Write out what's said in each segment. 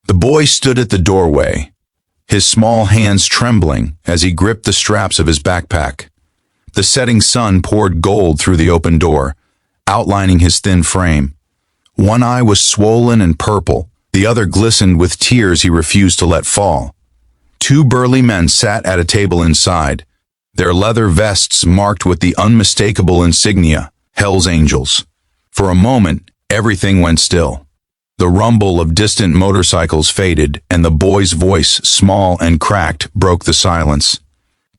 The boy stood at the doorway, his small hands trembling as he gripped the straps of his backpack. The setting sun poured gold through the open door, outlining his thin frame. One eye was swollen and purple, the other glistened with tears he refused to let fall. Two burly men sat at a table inside, their leather vests marked with the unmistakable insignia, Hell's Angels. For a moment, everything went still. The rumble of distant motorcycles faded, and the boy's voice, small and cracked, broke the silence.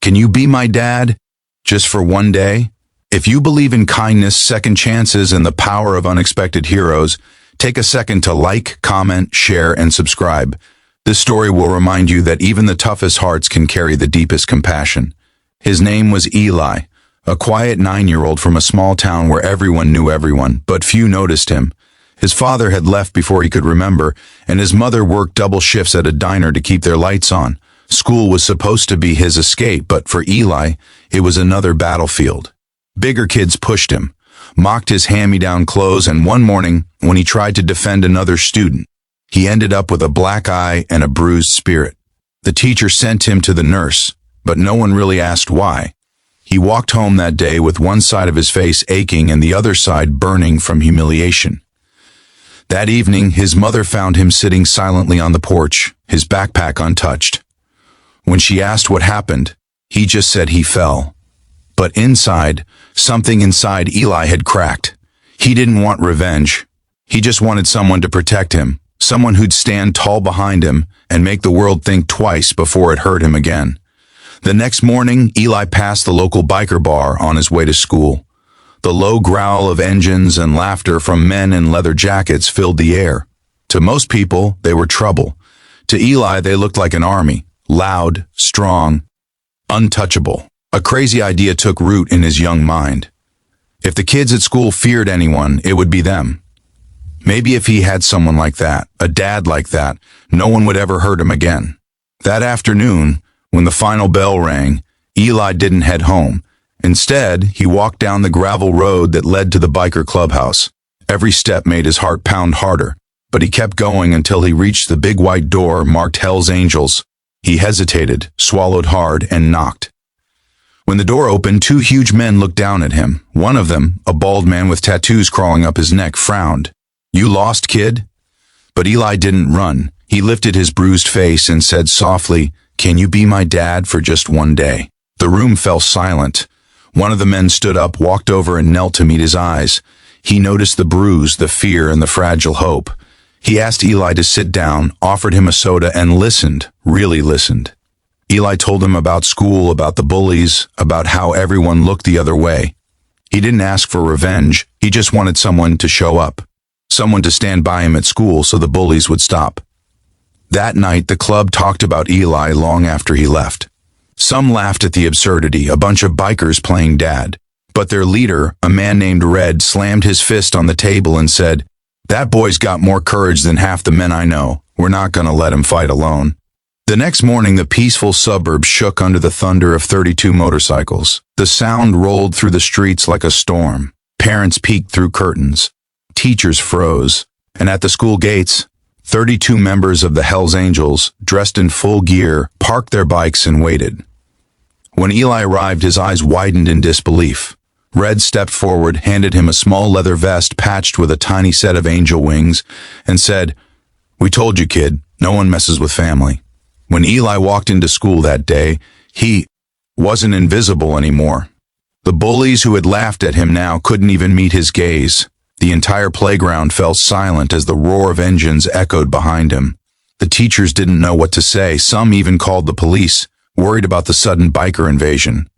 "Can you be my dad? Just for one day? If you believe in kindness, second chances, and the power of unexpected heroes, take a second to like, comment, share, and subscribe. This story will remind you that even the toughest hearts can carry the deepest compassion." His name was Eli, a quiet 9-year-old from a small town where everyone knew everyone, but few noticed him. His father had left before he could remember, and his mother worked double shifts at a diner to keep their lights on. School was supposed to be his escape, but for Eli, it was another battlefield. Bigger kids pushed him, mocked his hand-me-down clothes, and one morning, when he tried to defend another student, he ended up with a black eye and a bruised spirit. The teacher sent him to the nurse, but no one really asked why. He walked home that day with one side of his face aching and the other side burning from humiliation. That evening, his mother found him sitting silently on the porch, his backpack untouched. When she asked what happened, he just said he fell. But something inside Eli had cracked. He didn't want revenge. He just wanted someone to protect him, someone who'd stand tall behind him and make the world think twice before it hurt him again. The next morning, Eli passed the local biker bar on his way to school. The low growl of engines and laughter from men in leather jackets filled the air. To most people, they were trouble. To Eli, they looked like an army, loud, strong, untouchable. A crazy idea took root in his young mind. If the kids at school feared anyone, it would be them. Maybe if he had someone like that, a dad like that, no one would ever hurt him again. That afternoon, when the final bell rang, Eli didn't head home. Instead, he walked down the gravel road that led to the biker clubhouse. Every step made his heart pound harder, but he kept going until he reached the big white door marked Hell's Angels. He hesitated, swallowed hard, and knocked. When the door opened, two huge men looked down at him. One of them, a bald man with tattoos crawling up his neck, frowned. "You lost, kid?" But Eli didn't run. He lifted his bruised face and said softly, "Can you be my dad for just one day?" The room fell silent. One of the men stood up, walked over, and knelt to meet his eyes. He noticed the bruise, the fear, and the fragile hope. He asked Eli to sit down, offered him a soda, and listened, really listened. Eli told him about school, about the bullies, about how everyone looked the other way. He didn't ask for revenge. He just wanted someone to show up, someone to stand by him at school so the bullies would stop. That night, the club talked about Eli long after he left. Some laughed at the absurdity, a bunch of bikers playing dad. But their leader, a man named Red, slammed his fist on the table and said, "That boy's got more courage than half the men I know. We're not going to let him fight alone." The next morning, the peaceful suburbs shook under the thunder of 32 motorcycles. The sound rolled through the streets like a storm. Parents peeked through curtains. Teachers froze. And at the school gates, 32 members of the Hell's Angels, dressed in full gear, parked their bikes and waited. When Eli arrived, his eyes widened in disbelief. Red stepped forward, handed him a small leather vest patched with a tiny set of angel wings, and said, "We told you, kid, no one messes with family." When Eli walked into school that day, he wasn't invisible anymore. The bullies who had laughed at him now couldn't even meet his gaze. The entire playground fell silent as the roar of engines echoed behind him. The teachers didn't know what to say. Some even called the police, worried about the sudden biker invasion.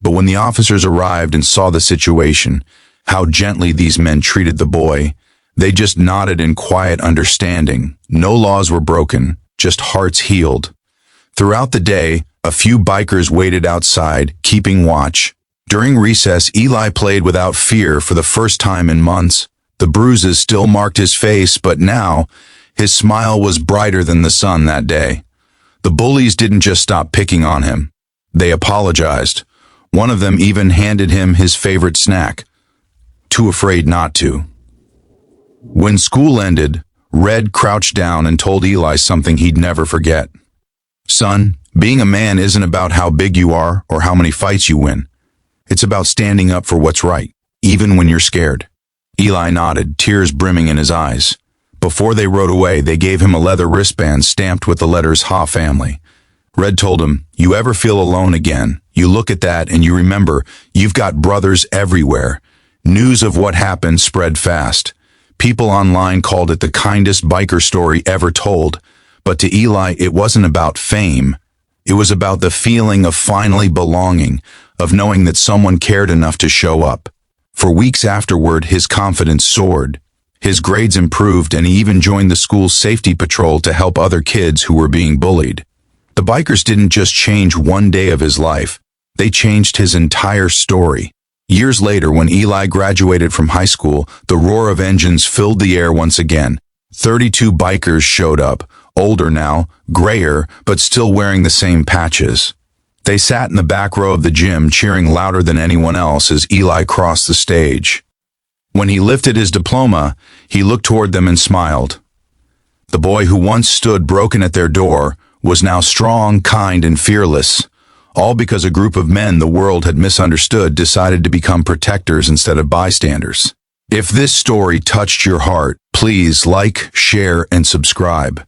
But when the officers arrived and saw the situation, how gently these men treated the boy, they just nodded in quiet understanding. No laws were broken, just hearts healed. Throughout the day, a few bikers waited outside, keeping watch. During recess, Eli played without fear for the first time in months. The bruises still marked his face, but now, his smile was brighter than the sun that day. The bullies didn't just stop picking on him. They apologized. One of them even handed him his favorite snack, too afraid not to. When school ended, Red crouched down and told Eli something he'd never forget. "Son, being a man isn't about how big you are or how many fights you win. It's about standing up for what's right, even when you're scared." Eli nodded, tears brimming in his eyes. Before they rode away, they gave him a leather wristband stamped with the letters Ha Family. Red told him, "You ever feel alone again, you look at that and you remember you've got brothers everywhere." News of what happened spread fast. People online called it the kindest biker story ever told. But to Eli, it wasn't about fame. It was about the feeling of finally belonging, of knowing that someone cared enough to show up. For weeks afterward, his confidence soared. His grades improved, and he even joined the school's safety patrol to help other kids who were being bullied. The bikers didn't just change one day of his life. They changed his entire story. Years later, when Eli graduated from high school, the roar of engines filled the air once again. 32 bikers showed up, older now, grayer, but still wearing the same patches. They sat in the back row of the gym, cheering louder than anyone else as Eli crossed the stage. When he lifted his diploma, he looked toward them and smiled. The boy who once stood broken at their door was now strong, kind, and fearless, all because a group of men the world had misunderstood decided to become protectors instead of bystanders. If this story touched your heart, please like, share, and subscribe.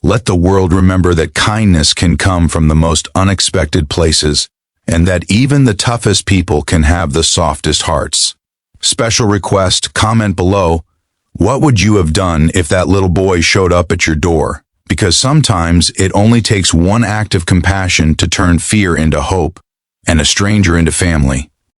Let the world remember that kindness can come from the most unexpected places, and that even the toughest people can have the softest hearts. Special request, comment below, what would you have done if that little boy showed up at your door? Because sometimes it only takes one act of compassion to turn fear into hope and a stranger into family.